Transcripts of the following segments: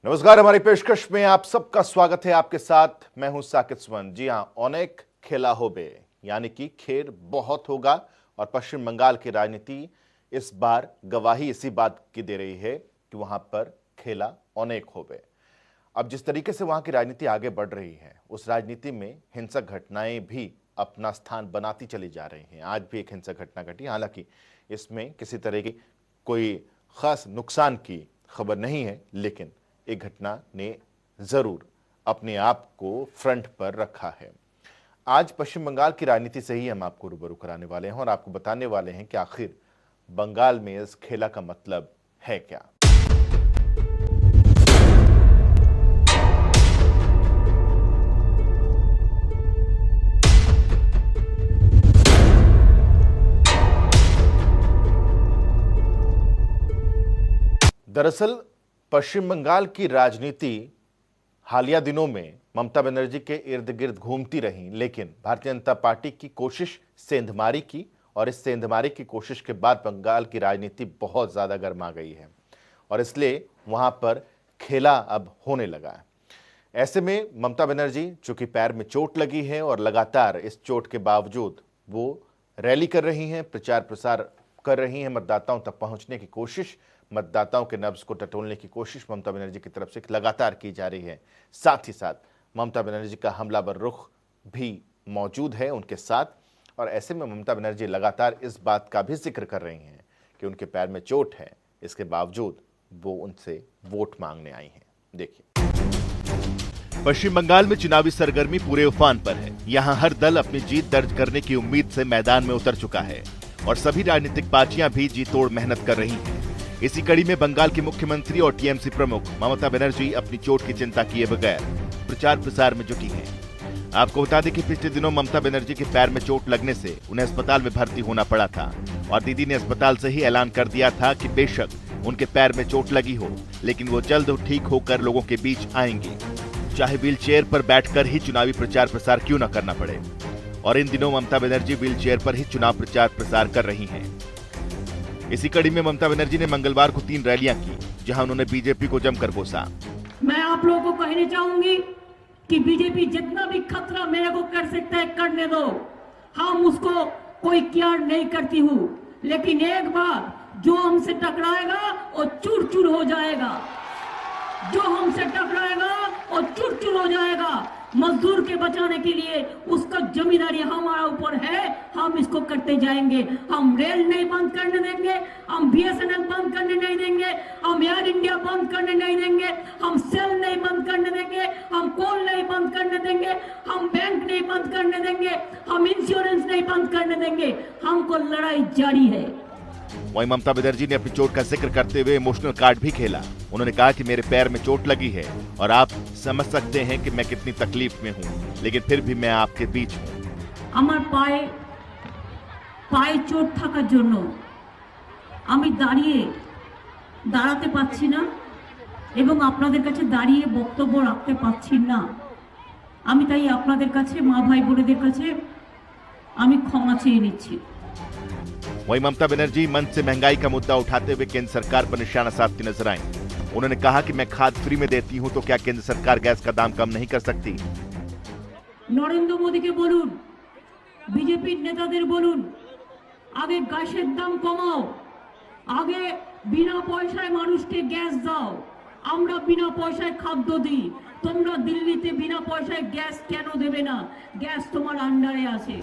नमस्कार, हमारी पेशकश में आप सबका स्वागत है। आपके साथ मैं हूं साकिब सुमन। जी हां, अनेक खेला होबे, यानी कि खेल बहुत होगा और पश्चिम बंगाल की राजनीति इस बार गवाही इसी बात की दे रही है कि वहां पर खेला अनेक होबे। अब जिस तरीके से वहां की राजनीति आगे बढ़ रही है, उस राजनीति में हिंसक घटनाएं भी अपना स्थान बनाती चली जा रही हैं। आज भी एक हिंसक घटना घटी, हालांकि इसमें किसी तरह की कोई खास नुकसान की खबर नहीं है, लेकिन एक घटना ने जरूर अपने आप को फ्रंट पर रखा है। आज पश्चिम बंगाल की राजनीति से ही हम आपको रूबरू कराने वाले हैं और आपको बताने वाले हैं कि आखिर बंगाल में इस खेला का मतलब है क्या। दरअसल पश्चिम बंगाल की राजनीति हालिया दिनों में ममता बनर्जी के इर्द गिर्द घूमती रही, लेकिन भारतीय जनता पार्टी की कोशिश सेंधमारी की और इस सेंधमारी की कोशिश के बाद बंगाल की राजनीति बहुत ज़्यादा गर्मा गई है और इसलिए वहाँ पर खेला अब होने लगा है। ऐसे में ममता बनर्जी चूंकि पैर में चोट लगी है और लगातार इस चोट के बावजूद वो रैली कर रही हैं, प्रचार प्रसार कर रही हैं, मतदाताओं तक पहुँचने की कोशिश, मतदाताओं के नब्ज को टटोलने की कोशिश ममता बनर्जी की तरफ से लगातार की जा रही है। साथ ही साथ ममता बनर्जी का हमलावर रुख भी मौजूद है उनके साथ और ऐसे में ममता बनर्जी लगातार इस बात का भी जिक्र कर रही हैं कि उनके पैर में चोट है, इसके बावजूद वो उनसे वोट मांगने आई हैं। देखिए, पश्चिम बंगाल में चुनावी सरगर्मी पूरे उफान पर है। यहां हर दल अपनी जीत दर्ज करने की उम्मीद से मैदान में उतर चुका है और सभी राजनीतिक पार्टियां भी जी तोड़ मेहनत कर रही हैं। इसी कड़ी में बंगाल की मुख्यमंत्री और टीएमसी प्रमुख ममता बनर्जी अपनी चोट की चिंता किए बगैर प्रचार प्रसार में जुटी हैं। आपको बता दें कि पिछले दिनों ममता बनर्जी के पैर में चोट लगने से उन्हें अस्पताल में भर्ती होना पड़ा था और दीदी ने अस्पताल से ही ऐलान कर दिया था कि बेशक उनके पैर में चोट लगी हो, लेकिन वो जल्द ठीक होकर लोगों के बीच आएंगी, चाहे व्हील चेयर पर बैठकर ही चुनावी प्रचार प्रसार क्यों न करना पड़े। और इन दिनों ममता बनर्जी व्हील चेयर पर ही चुनाव प्रचार प्रसार कर रही हैं। इसी कड़ी में ममता बनर्जी ने मंगलवार को 3 रैलियां की, जहां उन्होंने बीजेपी को जमकर कोसा। मैं आप लोगों को कहना चाहूंगी कि बीजेपी जितना भी खतरा मेरे को कर सकता है करने दो, हम उसको कोई केयर नहीं करती हूँ, लेकिन एक बार जो हमसे टकराएगा वो चूर चूर हो जाएगा, जो हमसे टकराएगा वो चूर चूर हो जाएगा। मजदूर के बचाने के लिए उसका जिम्मेदारी हमारा ऊपर है, हम इसको करते जाएंगे। हम रेल नहीं बंद करने देंगे, हम बीएसएनएल बंद करने नहीं देंगे, हम एयर इंडिया बंद करने नहीं देंगे, हम सेल नहीं बंद करने देंगे, हम कोल नहीं बंद करने देंगे, हम बैंक नहीं बंद करने देंगे, हम इंश्योरेंस नहीं बंद करने देंगे। हमको लड़ाई जारी है। वहीं ममता बनर्जी ने अपनी चोट का जिक्र करते हुए इमोशनल कार्ड भी खेला। उन्होंने कहा कि मेरे पैर में चोट लगी है और आप समझ सकते हैं कि मैं कितनी तकलीफ में हूँ, लेकिन फिर भी मैं आपके बीच हूँ। আমার পায়ে চোট থাকার জন্য আমি দাঁড়াতে পারছি না এবং আপনাদের কাছে দাঁড়িয়ে বক্তব্য রাখতে পারছি না। আমি তাই আপনাদের কাছে মা ভাই বোনেদের কাছে আমি ক্ষমা চেয়ে নিচ্ছি। वहीं ममता बनर्जी मंच से महंगाई का मुद्दा उठाते हुए केंद्र सरकार पर निशाना साधती नजर आईं। उन्होंने कहा कि मैं खाद फ्री में देती हूं, तो क्या केंद्र सरकार गैस का दाम कम नहीं कर सकती। नरेंद्र मोदी के बोलून, बीजेपी नेताদের বলুন, আগে গ্যাসের দাম কমাও, আগে বিনা পয়সায় মানুষকে গ্যাস দাও, আমরা বিনা পয়সায় খাদ্য দিই, তোমরা দিল্লিতে বিনা পয়সায় গ্যাস কেন দেবে না? গ্যাস তোমার আন্ডারে আছে।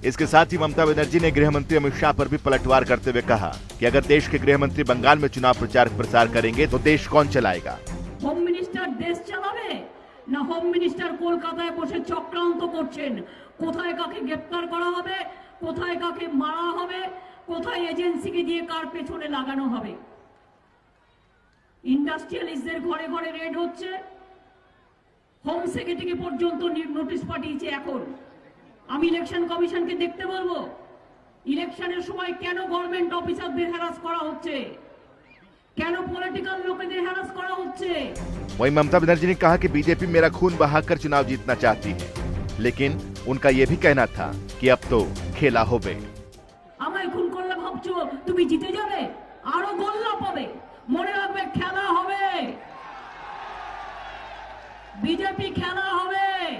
इसके साथ ही ममता बनर्जी ने गृह मंत्री अमित शाह पर भी पलटवार करते हुए कहा कि अगर देश के गृह मंत्री बंगाल में चुनाव प्रचार प्रसार करेंगे तो देश कौन चलाएगा। হোম মিনিস্টার দেশ চালাবে না হোম মিনিস্টার কলকাতায় বসে চক্রান্ত করছেন? কোথায় কাকে গ্রেফতার করা হবে, কোথায় কাকে মারা হবে, কোথায় এজেন্সিকে দিয়ে কার পেছনে লাগানো হবে? ইন্ডাস্ট্রিয়ালিস্টদের ঘরে ঘরে রেড হচ্ছে, হোম সেক্রেটারি পর্যন্ত নোটিশ পাঠিয়েছে। এখন আমি ইলেকশন কমিশনকে দেখতে বলবো ইলেকশনের সময় কেন গভর্নমেন্ট অফিসারদের হ্যারাস করা হচ্ছে, কেন পলিটিক্যাল লোকেদের হ্যারাস করা হচ্ছে। वहीं ममता बनर्जी ने कहा कि बीजेपी मेरा खून बहाकर चुनाव जीतना चाहती है, लेकिन उनका यह भी कहना था कि अब तो खेला होबे। আমায় খুন করলে ভাবছো তুমি জিতে যাবে? আরো গোল্লা পাবে। মনে রাখবে খেলা হবে, बीजेपी खेला होवे।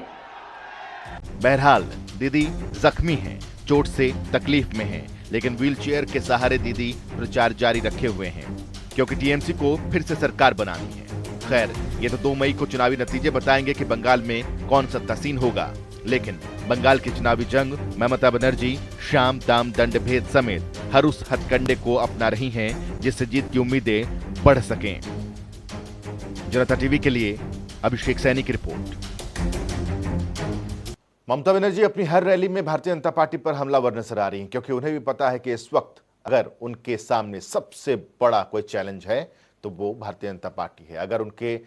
बहरहाल दीदी जख्मी हैं, चोट से तकलीफ में हैं, लेकिन व्हीलचेयर के सहारे दीदी प्रचार जारी रखे हुए हैं क्योंकि टीएमसी को फिर से सरकार बनानी है। खैर, ये तो 2 मई को चुनावी नतीजे बताएंगे कि बंगाल में कौन सा तहसीन होगा, लेकिन बंगाल की चुनावी जंग ममता बनर्जी शाम दाम दंड भेद समेत हर उस हथकंडे को अपना रही हैं जिससे जीत की उम्मीदें बढ़ सकें। जनता टीवी के लिए अभिषेक सैनी की रिपोर्ट। ममता बनर्जी अपनी हर रैली में भारतीय जनता पार्टी पर हमलावर नजर आ रही हैं क्योंकि उन्हें भी पता है कि इस वक्त अगर उनके सामने सबसे बड़ा कोई चैलेंज है तो वो भारतीय जनता पार्टी है। अगर उनके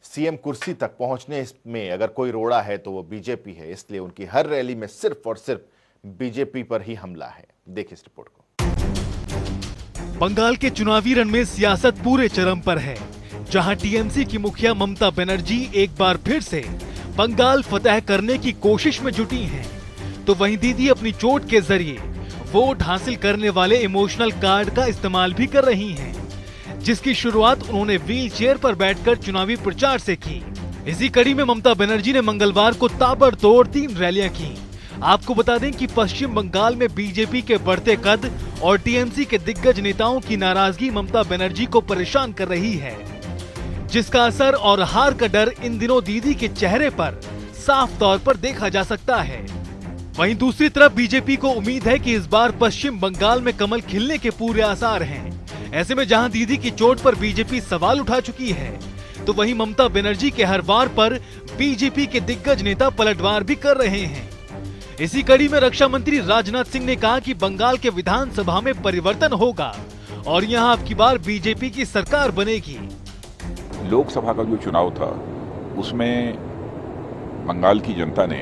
सीएम कुर्सी तक पहुंचने में अगर कोई रोड़ा है तो वो बीजेपी है, इसलिए उनकी हर रैली में सिर्फ और सिर्फ बीजेपी पर ही हमला है। देखिए इस रिपोर्ट को। बंगाल के चुनावी रण में सियासत पूरे चरम पर है, जहां टीएमसी की मुखिया ममता बनर्जी एक बार फिर से बंगाल फतह करने की कोशिश में जुटी हैं, तो वहीं दीदी अपनी चोट के जरिए वोट हासिल करने वाले इमोशनल कार्ड का इस्तेमाल भी कर रही हैं, जिसकी शुरुआत उन्होंने व्हील चेयर पर बैठकर चुनावी प्रचार से की। इसी कड़ी में ममता बनर्जी ने मंगलवार को ताबड़तोड़ 3 रैलियां की। आपको बता दें कि पश्चिम बंगाल में बीजेपी के बढ़ते कद और टीएमसी के दिग्गज नेताओं की नाराजगी ममता बनर्जी को परेशान कर रही है, जिसका असर और हार का डर इन दिनों दीदी के चेहरे पर साफ तौर पर देखा जा सकता है। वहीं दूसरी तरफ बीजेपी को उम्मीद है कि इस बार पश्चिम बंगाल में कमल खिलने के पूरे आसार हैं। ऐसे में जहां दीदी की चोट पर बीजेपी सवाल उठा चुकी है, तो वहीं ममता बनर्जी के हर वार पर बीजेपी के दिग्गज नेता पलटवार भी कर रहे हैं। इसी कड़ी में रक्षा मंत्री राजनाथ सिंह ने कहा कि बंगाल के विधानसभा में परिवर्तन होगा और यहां अब की बार बीजेपी की सरकार बनेगी। लोकसभा का जो चुनाव था उसमें बंगाल की जनता ने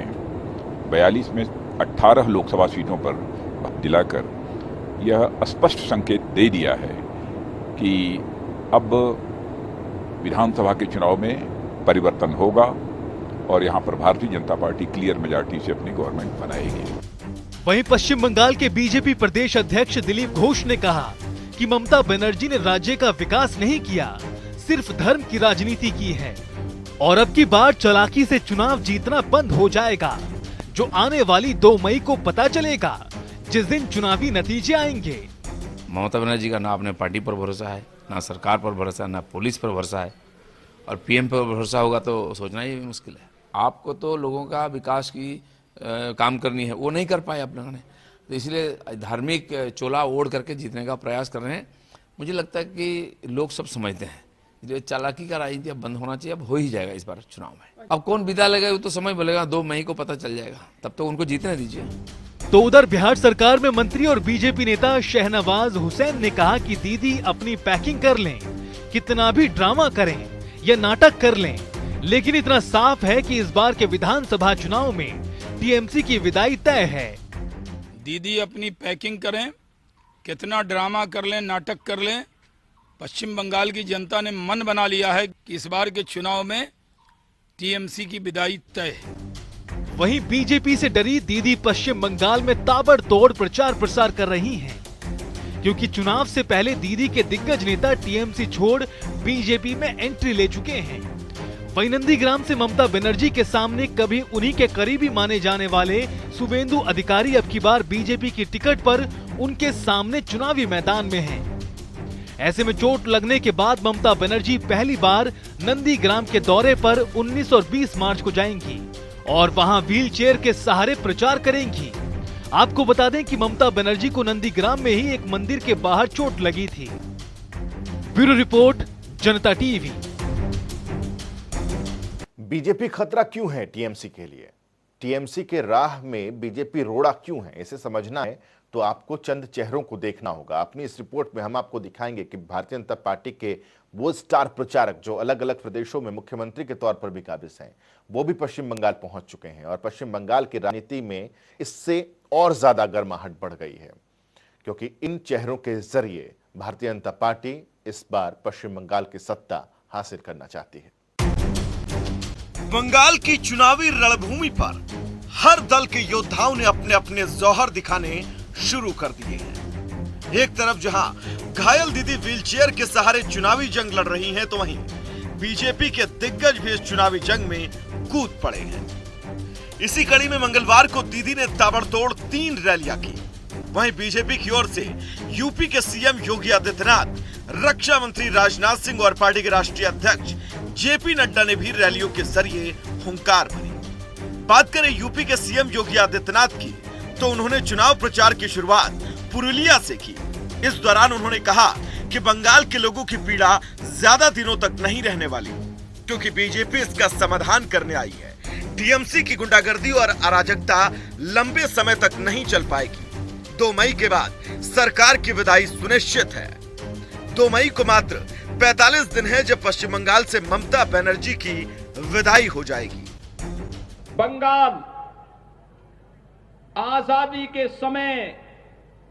42 में 18 लोकसभा सीटों पर दिलाकर यह स्पष्ट संकेत दे दिया है कि अब विधानसभा के चुनाव में परिवर्तन होगा और यहां पर Bharatiya Janata party clear majority से अपनी गवर्नमेंट बनाएगी। वहीं पश्चिम बंगाल के बीजेपी प्रदेश अध्यक्ष दिलीप घोष ने कहा कि ममता बनर्जी ने राज्य का विकास नहीं किया, सिर्फ धर्म की राजनीति की है और अब की बार चालाकी से चुनाव जीतना बंद हो जाएगा, जो आने वाली 2 मई को पता चलेगा, जिस दिन चुनावी नतीजे आएंगे। ममता बनर्जी का ना अपने पार्टी पर भरोसा है, ना सरकार पर भरोसा है, ना पुलिस पर भरोसा है, और पीएम पर भरोसा होगा तो सोचना ही मुश्किल है। आपको तो लोगों का विकास की काम करनी है, वो नहीं कर पाए आप लोगों ने, तो इसलिए धार्मिक चोला ओढ़ करके जीतने का प्रयास कर रहे हैं। मुझे लगता है कि लोग सब समझते हैं जो चालाकी का राजनीति अब बंद होना चाहिए, अब हो ही जाएगा इस बार चुनाव में। अब कौन विदा लगेगा वो तो समय बोलेगा, 2 मई को पता चल जाएगा, तब तो उनको जीतने दीजिए। तो उधर बिहार सरकार में मंत्री और बीजेपी नेता शहनवाज हुसैन ने कहा कि दीदी अपनी पैकिंग कर लें, कितना भी ड्रामा करें या नाटक कर लें, लेकिन इतना साफ है कि इस बार के विधानसभा चुनाव में टीएमसी की विदाई तय है। दीदी अपनी पैकिंग करें, कितना ड्रामा कर लें, नाटक कर लें, पश्चिम बंगाल की जनता ने मन बना लिया है कि इस बार के चुनाव में टीएमसी की विदाई तय है। वहीं बीजेपी से डरी दीदी पश्चिम बंगाल में ताबड़तोड़ प्रचार प्रसार कर रही हैं, क्योंकि चुनाव से पहले दीदी के दिग्गज नेता टीएमसी छोड़ बीजेपी में एंट्री ले चुके हैं। वहीं नंदीग्राम से ममता बनर्जी के सामने कभी उन्हीं के करीबी माने जाने वाले शुभेंदु अधिकारी अब की बार बीजेपी की टिकट पर उनके सामने चुनावी मैदान में हैं। ऐसे में चोट लगने के बाद ममता बनर्जी पहली बार नंदीग्राम के दौरे पर 19 और 20 मार्च को जाएंगी और वहां व्हील चेयर के सहारे प्रचार करेंगी। आपको बता दें कि ममता बनर्जी को नंदीग्राम में ही एक मंदिर के बाहर चोट लगी थी। ब्यूरो रिपोर्ट, जनता टीवी। बीजेपी खतरा क्यों है टीएमसी के लिए? टीएमसी के राह में बीजेपी रोड़ा क्यों है? इसे समझना है तो आपको चंद चेहरों को देखना होगा। अपनी इस रिपोर्ट में हम आपको दिखाएंगे कि भारतीय जनता पार्टी के वो स्टार प्रचारक जो अलग अलग प्रदेशों में मुख्यमंत्री के तौर पर भी काबिज हैं, वो भी पश्चिम बंगाल पहुंच चुके हैं और पश्चिम बंगाल की राजनीति में इससे और ज्यादा गर्माहट बढ़ गई है, क्योंकि इन चेहरों के जरिए भारतीय जनता पार्टी इस बार पश्चिम बंगाल की सत्ता हासिल करना चाहती है। बंगाल की चुनावी रणभूमि पर हर दल के योद्धाओं ने अपने अपने जौहर दिखाने शुरू कर दिए हैं। एक तरफ जहां घायल दीदी व्हीलचेयर के सहारे चुनावी जंग लड़ रही हैं, तो वहीं बीजेपी के दिग्गज भी इस चुनावी जंग में कूद पड़े हैं। इसी कड़ी में मंगलवार को दीदी ने ताबड़तोड़ 3 रैलियां की। वहीं बीजेपी की ओर से यूपी के सीएम योगी आदित्यनाथ, रक्षा मंत्री राजनाथ सिंह और पार्टी के राष्ट्रीय अध्यक्ष जेपी नड्डा ने भी रैलियों के जरिए हुंकार भरी। बात करें यूपी के सीएम योगी आदित्यनाथ की, तो उन्होंने चुनाव प्रचार की शुरुआत पुरुलिया से की। इस दौरान उन्होंने कहा कि बंगाल के लोगों की पीड़ा ज्यादा दिनों तक नहीं रहने वाली, क्योंकि बीजेपी इसका समाधान करने आई है। टीएमसी की गुंडागर्दी और अराजकता लंबे समय तक नहीं चल पाएगी। 2 मई के बाद सरकार की विदाई सुनिश्चित है। 2 मई को मात्र 45 दिन है जब पश्चिम बंगाल से ममता बनर्जी की विदाई हो जाएगी। बंगाल आजादी के समय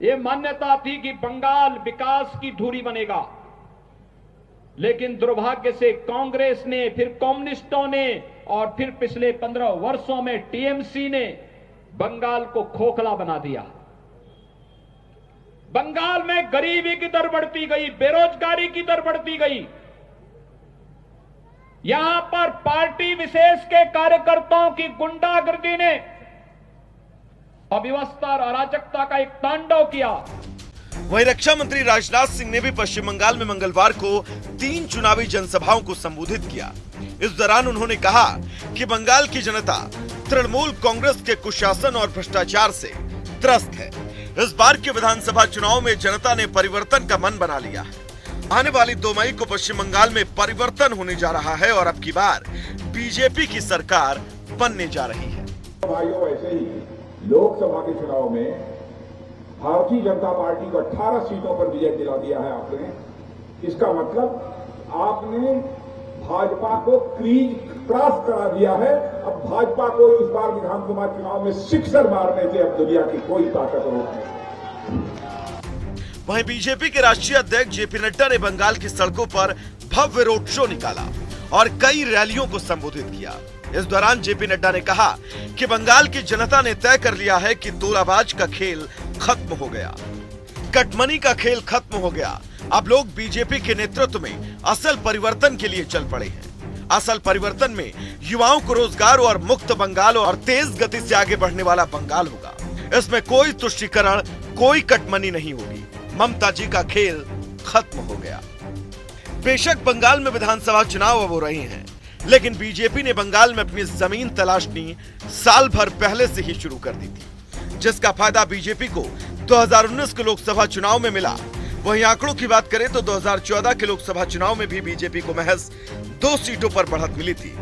ये मान्यता थी कि बंगाल विकास की धुरी बनेगा, लेकिन दुर्भाग्य से कांग्रेस ने, फिर कम्युनिस्टों ने और फिर पिछले 15 वर्षों में टीएमसी ने बंगाल को खोखला बना दिया। बंगाल में गरीबी की दर बढ़ती गई, बेरोजगारी की दर बढ़ती गई। यहां पर पार्टी विशेष के कार्यकर्ताओं की गुंडागर्दी ने अव्यवस्था और अराजकता का एक तांडव किया। वहीं रक्षा मंत्री राजनाथ सिंह ने भी पश्चिम बंगाल में मंगलवार को 3 चुनावी जनसभाओं को संबोधित किया। इस दौरान उन्होंने कहा कि बंगाल की जनता तृणमूल कांग्रेस के कुशासन और भ्रष्टाचार से त्रस्त है। इस बार के विधानसभा चुनाव में जनता ने परिवर्तन का मन बना लिया है। आने वाली 2 मई को पश्चिम बंगाल में परिवर्तन होने जा रहा है और अब की बार बीजेपी की सरकार बनने जा रही है। भाइयों, ऐसे ही लोकसभा के चुनाव में भारतीय जनता पार्टी को 18 सीटों पर विजय दिला दिया है आपने। इसका मतलब आपने भाजपा को क्रीज क्रॉस करा दिया है। अब भाजपा को इस बार विधानसभा चुनाव में सिक्सर मारने से अब दुनिया की कोई ताकत रोक नहीं। वहीं बीजेपी के राष्ट्रीय अध्यक्ष जेपी नड्डा ने बंगाल की सड़कों पर भव्य रोड शो निकाला और कई रैलियों को संबोधित किया। इस दौरान जेपी नड्डा ने कहा कि बंगाल की जनता ने तय कर लिया है कि तोलाबाज का खेल खत्म हो गया, कटमनी का खेल खत्म हो गया। अब लोग बीजेपी के नेतृत्व में असल परिवर्तन के लिए चल पड़े हैं। असल परिवर्तन में युवाओं को रोजगार और मुक्त बंगाल और तेज गति से आगे बढ़ने वाला बंगाल होगा। इसमें कोई तुष्टीकरण, कोई कटमनी नहीं होगी। ममता जी का खेल खत्म हो गया। बेशक बंगाल में विधानसभा चुनाव अब हो रहे हैं, लेकिन बीजेपी ने बंगाल में अपनी जमीन तलाशनी साल भर पहले से ही शुरू कर दी थी, जिसका फायदा बीजेपी को 2019 के लोकसभा चुनाव में मिला। वहीं आंकड़ों की बात करें तो 2014 के लोकसभा चुनाव में भी बीजेपी को महज 2 सीटों पर बढ़त मिली थी,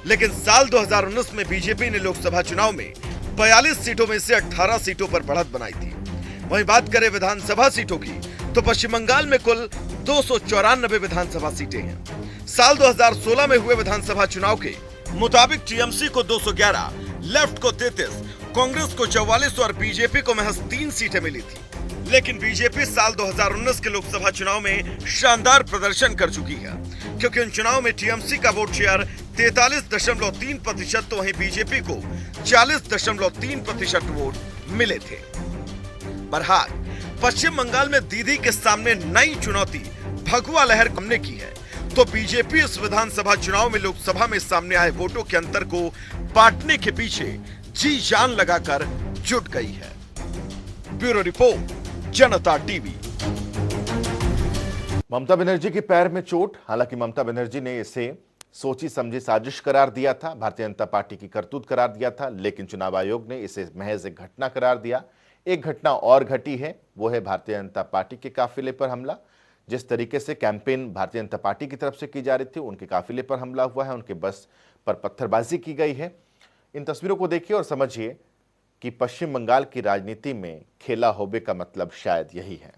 लेकिन साल 2019 में बीजेपी ने लोकसभा चुनाव में 42 सीटों में से 18 सीटों पर बढ़त बनाई थी। वहीं बात करें विधानसभा सीटों की, तो पश्चिम बंगाल में कुल 294 विधानसभा सीटें हैं। साल 2016 में हुए विधानसभा चुनाव के मुताबिक टीएमसी को 211, लेफ्ट को 33, कांग्रेस को 44 और बीजेपी को महज 3 सीटें मिली थी। लेकिन बीजेपी साल 2019 के लोकसभा चुनाव में शानदार प्रदर्शन कर चुकी है, क्योंकि उन चुनाव में टीएमसी का वोट शेयर 43.3%, तो वहीं बीजेपी को 40.3% वोट मिले थे। बहरहाल पश्चिम बंगाल में दीदी के सामने नई चुनौती भगवा लहर हमने की है, तो बीजेपी इस विधानसभा चुनाव में लोकसभा में सामने आए वोटों के अंतर को बांटने के पीछे जी जान लगाकर जुट गई है। ब्यूरो रिपोर्ट, जनता टीवी। ममता बनर्जी के पैर में चोट। हालांकि ममता बनर्जी ने इसे सोची समझी साजिश करार दिया था, भारतीय जनता पार्टी की करतूत करार दिया था, लेकिन चुनाव आयोग ने इसे महज एक घटना करार दिया। एक घटना और घटी है, वो है भारतीय जनता पार्टी के काफिले पर हमला। जिस तरीके से कैंपेन भारतीय जनता पार्टी की तरफ से की जा रही थी, उनके काफिले पर हमला हुआ है, उनके बस पर पत्थरबाजी की गई है। इन तस्वीरों को देखिए और समझिए कि पश्चिम बंगाल की राजनीति में खेला होबे का मतलब शायद यही है।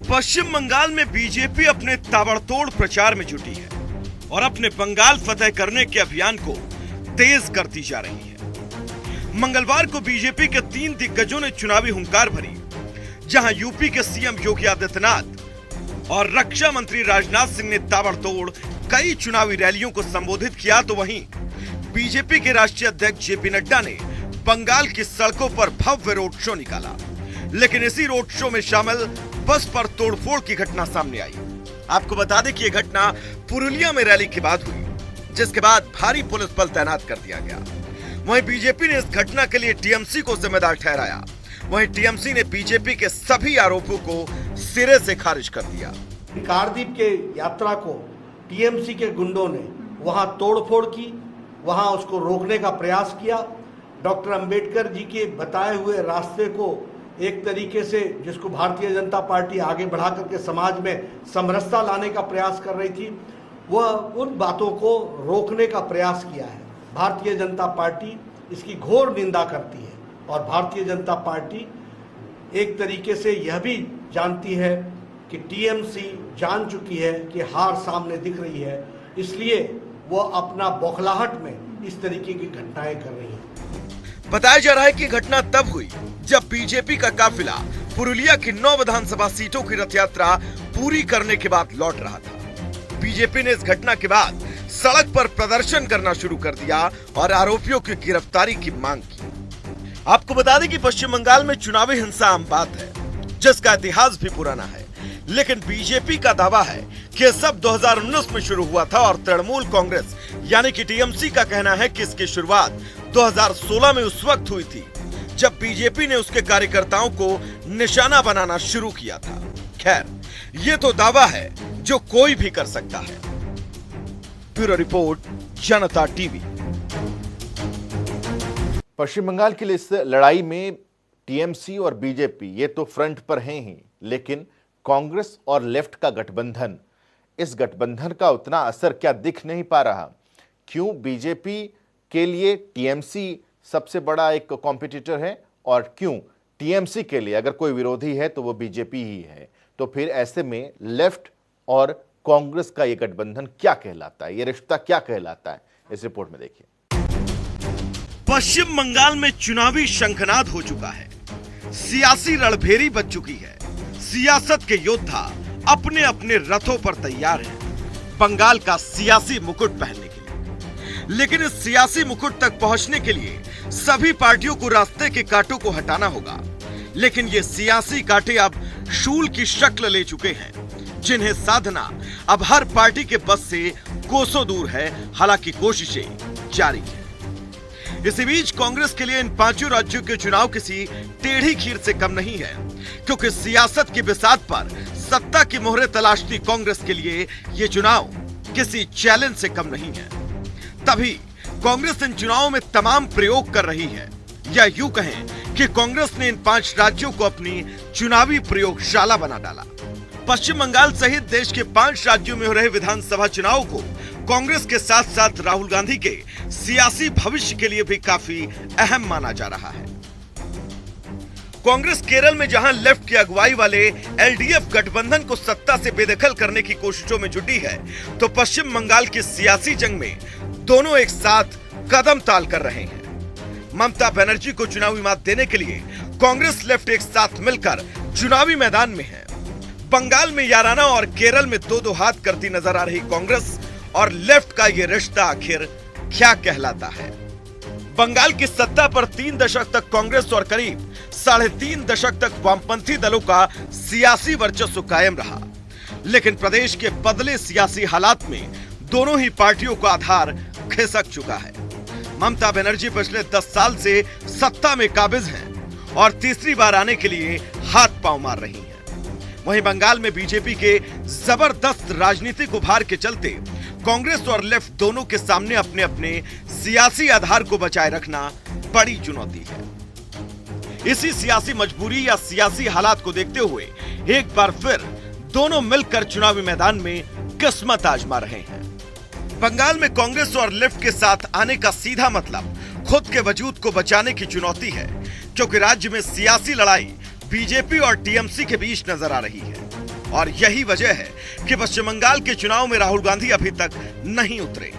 पश्चिम बंगाल में बीजेपी अपने ताबड़तोड़ प्रचार में जुटी है और अपने बंगाल फतेह करने के अभियान को तेज करती जा रही है। मंगलवार को बीजेपी के 3 दिग्गजों ने चुनावी हुंकार भरी, जहां यूपी के सीएम योगी आदित्यनाथ और रक्षा मंत्री राजनाथ सिंह ने ताबड़तोड़ कई चुनावी रैलियों को संबोधित किया, तो वहीं बीजेपी के राष्ट्रीय अध्यक्ष जेपी नड्डा ने बंगाल की सड़कों पर भव्य रोड शो निकाला। लेकिन इसी रोड शो में शामिल बस पर तोड़फोड़ की घटना सामने आई। आपको बता दें कि यह घटना पुरुलिया में रैली के बाद हुई, जिसके बाद भारी पुलिस बल तैनात कर दिया गया। वहीं बीजेपी ने इस घटना के लिए टीएमसी को जिम्मेदार ठहराया। वहीं टीएमसी ने बीजेपी के सभी आरोपों को सिरे से खारिज कर दिया। कारदीप के यात्रा को टीएमसी के गुंडों ने वहां तोड़फोड़ की, वहां उसको रोकने का प्रयास किया। डॉक्टर अंबेडकर जी के बताए हुए रास्ते को एक तरीके से, जिसको भारतीय जनता पार्टी आगे बढ़ा करके समाज में समरसता लाने का प्रयास कर रही थी, वह उन बातों को रोकने का प्रयास किया है। भारतीय जनता पार्टी इसकी घोर निंदा करती है और भारतीय जनता पार्टी एक तरीके से यह भी जानती है कि टीएमसी जान चुकी है कि हार सामने दिख रही है, इसलिए वह अपना बौखलाहट में इस तरीके की घटनाएं कर रही है। बताया जा रहा है कि घटना तब हुई जब बीजेपी का काफिला पुरुलिया की 9 विधानसभा सीटों की रथ यात्रा पूरी करने के बाद लौट रहा था। बीजेपी ने इस घटना के बाद सड़क पर प्रदर्शन करना शुरू कर दिया और आरोपियों की गिरफ्तारी की मांग की। आपको बता दें कि पश्चिम बंगाल में चुनावी हिंसा आम बात है, जिसका इतिहास भी पुराना है, लेकिन बीजेपी का दावा है कि यह सब 2019 में शुरू हुआ था और तृणमूल कांग्रेस यानी कि टीएमसी का कहना है कि इसकी शुरुआत 2016 में उस वक्त हुई थी जब बीजेपी ने उसके कार्यकर्ताओं को निशाना बनाना शुरू किया था। खैर, ये तो दावा है जो कोई भी कर सकता है। ब्यूरो रिपोर्ट, जनता टीवी। पश्चिम बंगाल की इस लड़ाई में टीएमसी और बीजेपी ये तो फ्रंट पर हैं ही, लेकिन कांग्रेस और लेफ्ट का गठबंधन, इस गठबंधन का उतना असर क्या दिख नहीं पा रहा? क्यों बीजेपी के लिए टीएमसी सबसे बड़ा एक कॉम्पिटिटर है और क्यों टीएमसी के लिए अगर कोई विरोधी है तो वो बीजेपी ही है? तो फिर ऐसे में लेफ्ट और कांग्रेस का ये गठबंधन क्या कहलाता है, ये रिश्ता क्या कहलाता है? इस रिपोर्ट में देखिए। पश्चिम बंगाल में चुनावी शंखनाद हो चुका है, सियासी रणभेरी बच चुकी है, सियासत के योद्धा अपने अपने रथों पर तैयार हैं बंगाल का सियासी मुकुट पहनने के लिए। लेकिन इस सियासी मुकुट तक पहुंचने के लिए सभी पार्टियों को रास्ते के कांटों को हटाना होगा। लेकिन ये सियासी कांटे अब शूल की शक्ल ले चुके हैं, जिन्हें साधना अब हर पार्टी के बस से कोसों दूर है। हालांकि कोशिशें जारी हैं। इसी बीच कांग्रेस के लिए इन 5 राज्यों के चुनाव किसी टेढ़ी खीर से कम नहीं है, क्योंकि सियासत की बिसात पर सत्ता की मोहरें तलाशती कांग्रेस के लिए ये चुनाव किसी चैलेंज से कम नहीं है। तभी कांग्रेस इन चुनावों में तमाम प्रयोग कर रही है, या यूं कहें कि कांग्रेस ने इन 5 राज्यों को अपनी चुनावी प्रयोगशाला बना डाला। पश्चिम बंगाल सहित देश के 5 राज्यों में हो रहे विधानसभा चुनाव को कांग्रेस के साथ साथ राहुल गांधी के सियासी भविष्य के लिए भी काफी अहम माना जा रहा है। कांग्रेस केरल में जहां लेफ्ट की अगुवाई वाले एलडीएफ गठबंधन को सत्ता से बेदखल करने की कोशिशों में जुटी है, तो पश्चिम बंगाल की सियासी जंग में दोनों एक साथ कदम ताल कर रहे हैं। ममता बनर्जी को चुनावी मात देने के लिए कांग्रेस लेफ्ट एक साथ मिलकर चुनावी मैदान में है। बंगाल में याराना और केरल में दो हाथ करती नजर आ रही कांग्रेस और लेफ्ट का ये रिश्ता आखिर क्या कहलाता है? बंगाल की सत्ता पर 3 दशक तक कांग्रेस और करीब 3.5 दशक तक वामपंथी दलों का सियासी वर्चस्व कायम रहा। लेकिन प्रदेश के बदले सियासी हालात में दोनों ही पार्टियों का आधार खिसक चुका है। ममता बनर्जी पिछले 10 साल से सत्ता में काबिज हैं और तीसरी बार आने के लिए हाथ पांव मार रही हैं। वहीं बंगाल में बीजेपी के जबरदस्त राजनीतिक उभार के चलते कांग्रेस और लेफ्ट दोनों के सामने अपने अपने सियासी आधार को बचाए रखना बड़ी चुनौती है। इसी सियासी मजबूरी या सियासी हालात को देखते हुए एक बार फिर दोनों मिलकर चुनावी मैदान में किस्मत आजमा रहे हैं। बंगाल में कांग्रेस और लेफ्ट के साथ आने का सीधा मतलब खुद के वजूद को बचाने की चुनौती है, क्योंकि राज्य में सियासी लड़ाई बीजेपी और टीएमसी के बीच नजर आ रही है। और यही वजह है कि पश्चिम बंगाल के चुनाव में राहुल गांधी अभी तक नहीं उतरे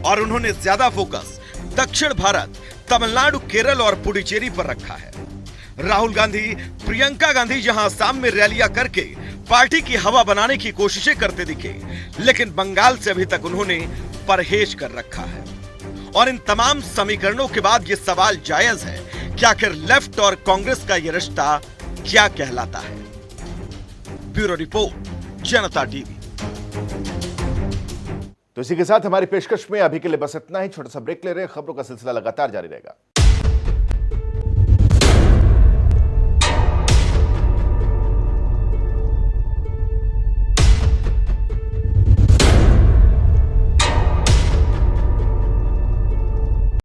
और उन्होंने ज्यादा फोकस दक्षिण भारत, तमिलनाडु, केरल और पुडुचेरी पर रखा है। राहुल गांधी, प्रियंका गांधी जहां असम में रैलियां करके पार्टी की हवा बनाने की कोशिशें करते दिखे, लेकिन बंगाल से अभी तक उन्होंने परहेज कर रखा है। और इन तमाम समीकरणों के बाद यह सवाल जायज है कि आखिर लेफ्ट और कांग्रेस का यह रिश्ता क्या कहलाता है? ब्यूरो रिपोर्ट, जनता टीवी। तो इसी के साथ हमारी पेशकश में अभी के लिए बस इतना ही। छोटा सा ब्रेक ले रहे हैं, खबरों का सिलसिला लगातार जारी रहेगा।